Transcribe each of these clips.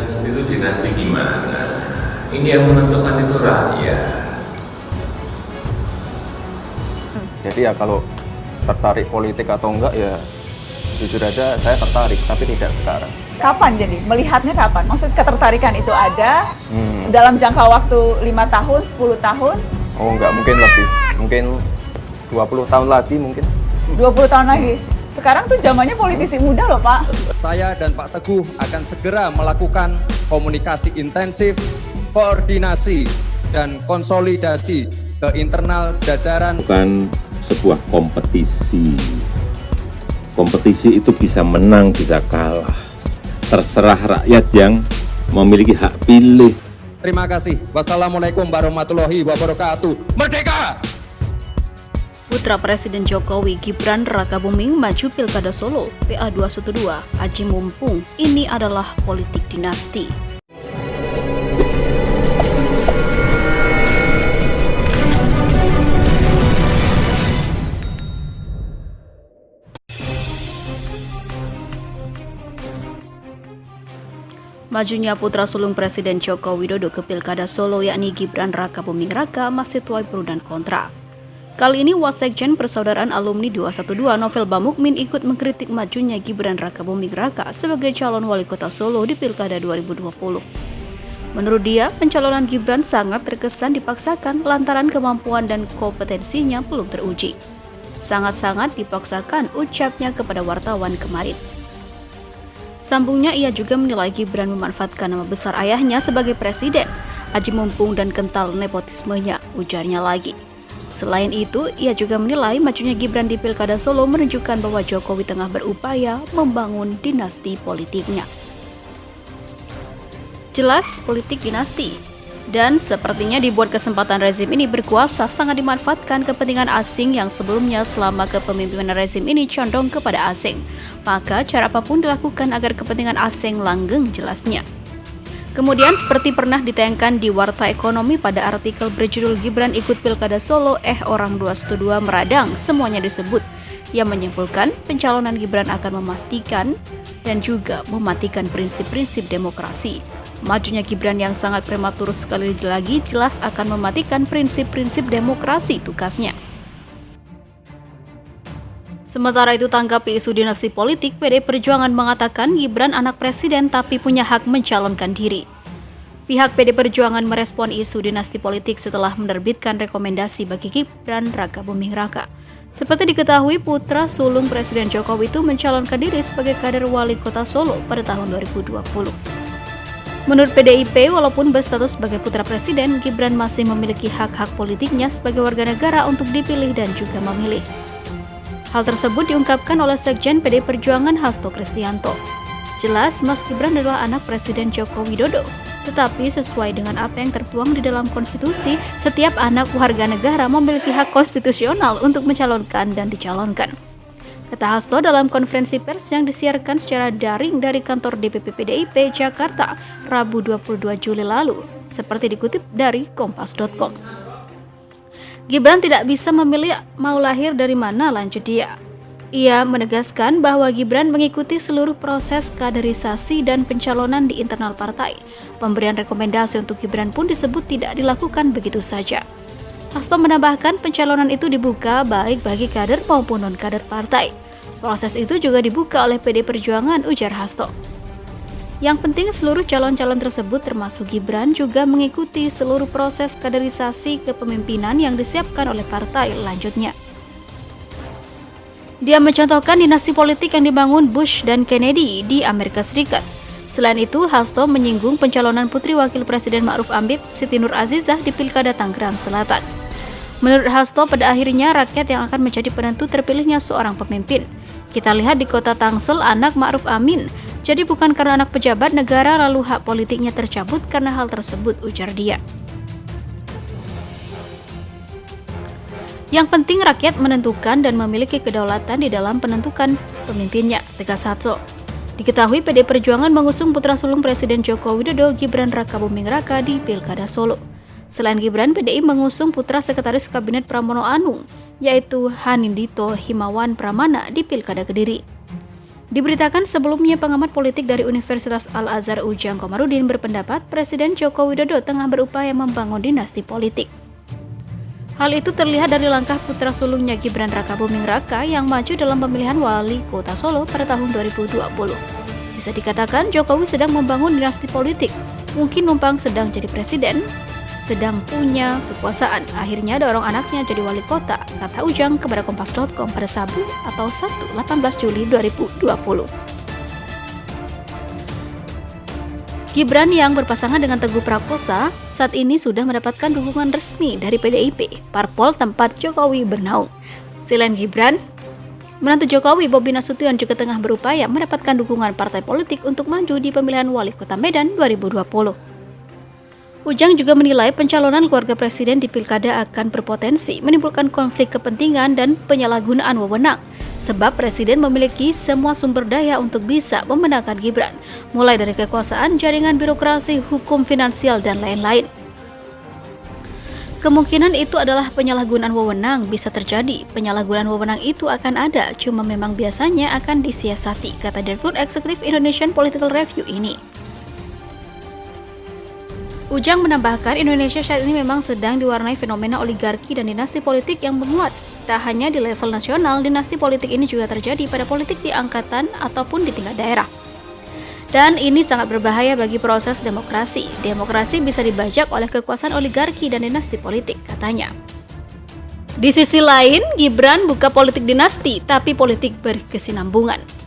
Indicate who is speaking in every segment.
Speaker 1: Dinasti itu dinasti gimana? Ini yang menentukan itu rakyat.
Speaker 2: Jadi ya kalau tertarik politik atau enggak ya jujur aja saya tertarik, tapi tidak sekarang.
Speaker 3: Kapan jadi? Melihatnya kapan? Maksud ketertarikan itu ada dalam jangka waktu 5 tahun, 10 tahun?
Speaker 2: Oh enggak, mungkin lebih. Mungkin 20 tahun lagi mungkin.
Speaker 3: 20 tahun lagi? Sekarang tuh zamannya politisi muda loh Pak.
Speaker 4: Saya dan Pak Teguh akan segera melakukan komunikasi intensif, koordinasi, dan konsolidasi ke internal jajaran.
Speaker 1: Bukan sebuah kompetisi. Kompetisi itu bisa menang, bisa kalah. Terserah rakyat yang memiliki hak pilih.
Speaker 4: Terima kasih. Wassalamualaikum warahmatullahi wabarakatuh. Merdeka!
Speaker 5: Putra Presiden Jokowi Gibran Rakabuming maju Pilkada Solo PA 212 Aji Mumpung. Ini adalah politik dinasti. Majunya putra sulung Presiden Joko Widodo ke Pilkada Solo yakni Gibran Rakabuming Raka masih tuai pro dan kontra. Kali ini Wasekjen Persaudaraan Alumni 212 Novel Bamukmin ikut mengkritik majunya Gibran Rakabuming Raka sebagai calon wali kota Solo di Pilkada 2020. Menurut dia, pencalonan Gibran sangat terkesan dipaksakan lantaran kemampuan dan kompetensinya belum teruji. Sangat-sangat dipaksakan ucapnya kepada wartawan kemarin. Sambungnya, ia juga menilai Gibran memanfaatkan nama besar ayahnya sebagai presiden, Aji Mumpung dan kental nepotismenya, ujarnya lagi. Selain itu, ia juga menilai majunya Gibran di Pilkada Solo menunjukkan bahwa Jokowi tengah berupaya membangun dinasti politiknya. Jelas politik dinasti. Dan sepertinya dibuat kesempatan rezim ini berkuasa sangat dimanfaatkan kepentingan asing yang sebelumnya selama kepemimpinan rezim ini condong kepada asing. Maka cara apapun dilakukan agar kepentingan asing langgeng jelasnya. Kemudian seperti pernah ditayangkan di Warta Ekonomi pada artikel berjudul Gibran ikut Pilkada Solo, orang 212 meradang, semuanya disebut. Yang menyimpulkan pencalonan Gibran akan memastikan dan juga mematikan prinsip-prinsip demokrasi. Majunya Gibran yang sangat prematur sekali lagi jelas akan mematikan prinsip-prinsip demokrasi tugasnya. Sementara itu tanggapi isu dinasti politik, PDI Perjuangan mengatakan Gibran anak presiden tapi punya hak mencalonkan diri. Pihak PDI Perjuangan merespon isu dinasti politik setelah menerbitkan rekomendasi bagi Gibran Rakabuming Raka. Seperti diketahui, putra sulung Presiden Jokowi itu mencalonkan diri sebagai kader wali kota Solo pada tahun 2020. Menurut PDIP, walaupun berstatus sebagai putra presiden, Gibran masih memiliki hak-hak politiknya sebagai warga negara untuk dipilih dan juga memilih. Hal tersebut diungkapkan oleh Sekjen PDI Perjuangan Hasto Kristianto. Jelas, Mas Gibran adalah anak Presiden Joko Widodo, tetapi sesuai dengan apa yang tertuang di dalam konstitusi, setiap anak warga negara memiliki hak konstitusional untuk mencalonkan dan dicalonkan. Kata Hasto dalam konferensi pers yang disiarkan secara daring dari kantor DPP PDIP Jakarta, Rabu 22 Juli lalu, seperti dikutip dari kompas.com. Gibran tidak bisa memilih mau lahir dari mana, lanjut dia. Ia menegaskan bahwa Gibran mengikuti seluruh proses kaderisasi dan pencalonan di internal partai. Pemberian rekomendasi untuk Gibran pun disebut tidak dilakukan begitu saja. Hasto menambahkan pencalonan itu dibuka baik bagi kader maupun non-kader partai. Proses itu juga dibuka oleh PDI Perjuangan, ujar Hasto. Yang penting seluruh calon-calon tersebut termasuk Gibran juga mengikuti seluruh proses kaderisasi kepemimpinan yang disiapkan oleh partai, lanjutnya. Dia mencontohkan dinasti politik yang dibangun Bush dan Kennedy di Amerika Serikat. Selain itu, Hasto menyinggung pencalonan Putri Wakil Presiden Ma'ruf Amin, Siti Nur Azizah di Pilkada Tangerang Selatan. Menurut Hasto, pada akhirnya rakyat yang akan menjadi penentu terpilihnya seorang pemimpin. Kita lihat di kota Tangsel anak Ma'ruf Amin. Jadi bukan karena anak pejabat negara lalu hak politiknya tercabut karena hal tersebut, ujar dia. Yang penting rakyat menentukan dan memiliki kedaulatan di dalam penentukan pemimpinnya, tegas Hasto. Diketahui PDI Perjuangan mengusung putra sulung Presiden Joko Widodo Gibran Rakabuming Raka di Pilkada Solo. Selain Gibran, PDI mengusung putra Sekretaris Kabinet Pramono Anung, yaitu Hanindito Himawan Pramana di Pilkada Kediri. Diberitakan sebelumnya pengamat politik dari Universitas Al-Azhar Ujang Komarudin berpendapat Presiden Joko Widodo tengah berupaya membangun dinasti politik. Hal itu terlihat dari langkah putra sulungnya Gibran Rakabuming Raka yang maju dalam pemilihan wali kota Solo pada tahun 2020. Bisa dikatakan Jokowi sedang membangun dinasti politik, mungkin numpang sedang jadi presiden, sedang punya kekuasaan, akhirnya dorong anaknya jadi wali kota, kata Ujang kepada Kompas.com pada Sabtu atau Sabtu 18 Juli 2020. Gibran yang berpasangan dengan Teguh Prakosa saat ini sudah mendapatkan dukungan resmi dari PDIP, parpol tempat Jokowi bernaung. Selain Gibran, menantu Jokowi Bobi Nasution juga tengah berupaya mendapatkan dukungan partai politik untuk maju di pemilihan wali kota Medan 2020. Ujang juga menilai pencalonan keluarga presiden di pilkada akan berpotensi menimbulkan konflik kepentingan dan penyalahgunaan wewenang, sebab presiden memiliki semua sumber daya untuk bisa memenangkan Gibran, mulai dari kekuasaan, jaringan birokrasi, hukum finansial, dan lain-lain. Kemungkinan itu adalah penyalahgunaan wewenang bisa terjadi. Penyalahgunaan wewenang itu akan ada, cuma memang biasanya akan disiasati, kata Direktur Eksekutif Indonesian Political Review ini. Ujang menambahkan Indonesia saat ini memang sedang diwarnai fenomena oligarki dan dinasti politik yang menguat. Tak hanya di level nasional, dinasti politik ini juga terjadi pada politik di angkatan ataupun di tingkat daerah. Dan ini sangat berbahaya bagi proses demokrasi. Demokrasi bisa dibajak oleh kekuasaan oligarki dan dinasti politik, katanya. Di sisi lain, Gibran buka politik dinasti, tapi politik berkesinambungan.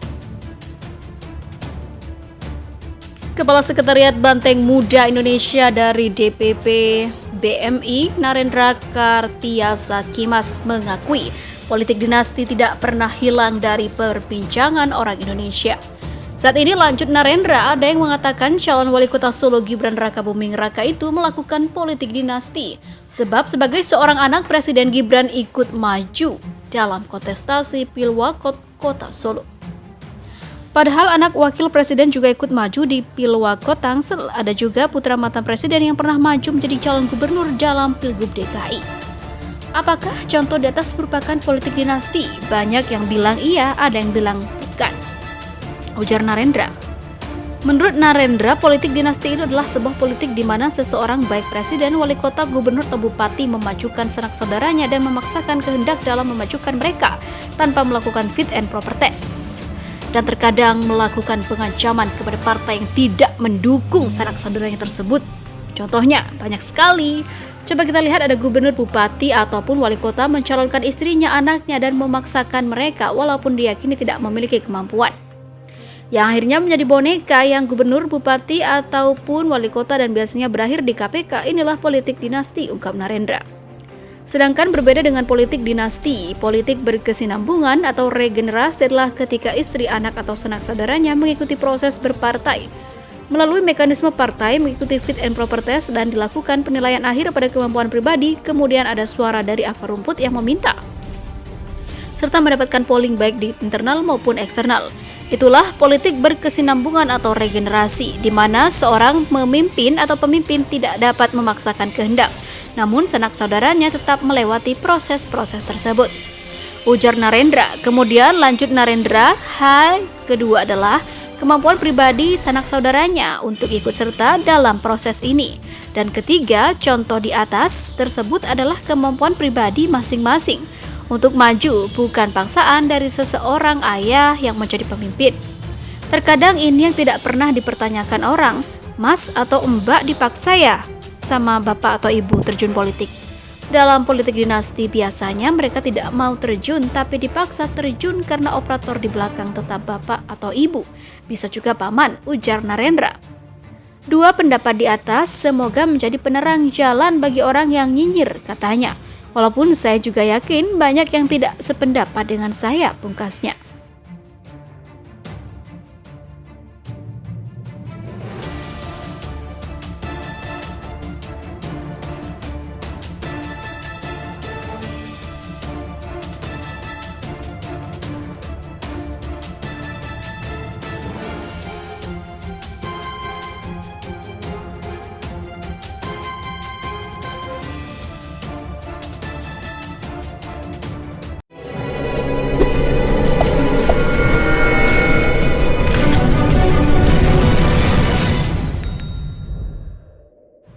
Speaker 5: Kepala Sekretariat Banteng Muda Indonesia dari DPP BMI, Narendra Kartiasa Kimas, mengakui politik dinasti tidak pernah hilang dari perbincangan orang Indonesia. Saat ini lanjut Narendra, ada yang mengatakan calon wali kota Solo Gibran Rakabuming Raka itu melakukan politik dinasti. Sebab sebagai seorang anak Presiden Gibran ikut maju dalam kontestasi Pilwakot Kota Solo. Padahal anak wakil presiden juga ikut maju di Pilwakot Tangsel. Ada juga putra mantan presiden yang pernah maju menjadi calon gubernur dalam Pilgub DKI. Apakah contoh di atas merupakan politik dinasti? Banyak yang bilang iya, ada yang bilang bukan, ujar Narendra. Menurut Narendra, politik dinasti itu adalah sebuah politik di mana seseorang baik presiden, wali kota, gubernur, atau bupati memajukan sanak saudaranya dan memaksakan kehendak dalam memajukan mereka tanpa melakukan fit and proper test. Dan terkadang melakukan pengancaman kepada partai yang tidak mendukung sanak saudaranya tersebut. Contohnya banyak sekali. Coba kita lihat, ada gubernur, bupati, ataupun wali kota mencalonkan istrinya, anaknya, dan memaksakan mereka walaupun diyakini tidak memiliki kemampuan. Yang akhirnya menjadi boneka yang gubernur, bupati, ataupun wali kota dan biasanya berakhir di KPK. Inilah politik dinasti, ungkap Narendra. Sedangkan berbeda dengan politik dinasti, politik berkesinambungan atau regenerasi adalah ketika istri, anak, atau sanak saudaranya mengikuti proses berpartai. Melalui mekanisme partai, mengikuti fit and proper test dan dilakukan penilaian akhir pada kemampuan pribadi, kemudian ada suara dari akar rumput yang meminta, serta mendapatkan polling baik di internal maupun eksternal. Itulah politik berkesinambungan atau regenerasi, di mana seorang memimpin atau pemimpin tidak dapat memaksakan kehendak, namun sanak saudaranya tetap melewati proses-proses tersebut, ujar Narendra. Kemudian lanjut Narendra, hal kedua adalah kemampuan pribadi sanak saudaranya untuk ikut serta dalam proses ini. Dan ketiga, contoh di atas tersebut adalah kemampuan pribadi masing-masing untuk maju, bukan paksaan dari seseorang ayah yang menjadi pemimpin. Terkadang ini yang tidak pernah dipertanyakan orang, mas atau mbak dipaksa ya sama bapak atau ibu terjun politik. Dalam politik dinasti biasanya mereka tidak mau terjun tapi dipaksa terjun karena operator di belakang tetap bapak atau ibu, bisa juga paman, ujar Narendra. Dua pendapat di atas semoga menjadi penerang jalan bagi orang yang nyinyir, katanya. Walaupun saya juga yakin banyak yang tidak sependapat dengan saya, pungkasnya.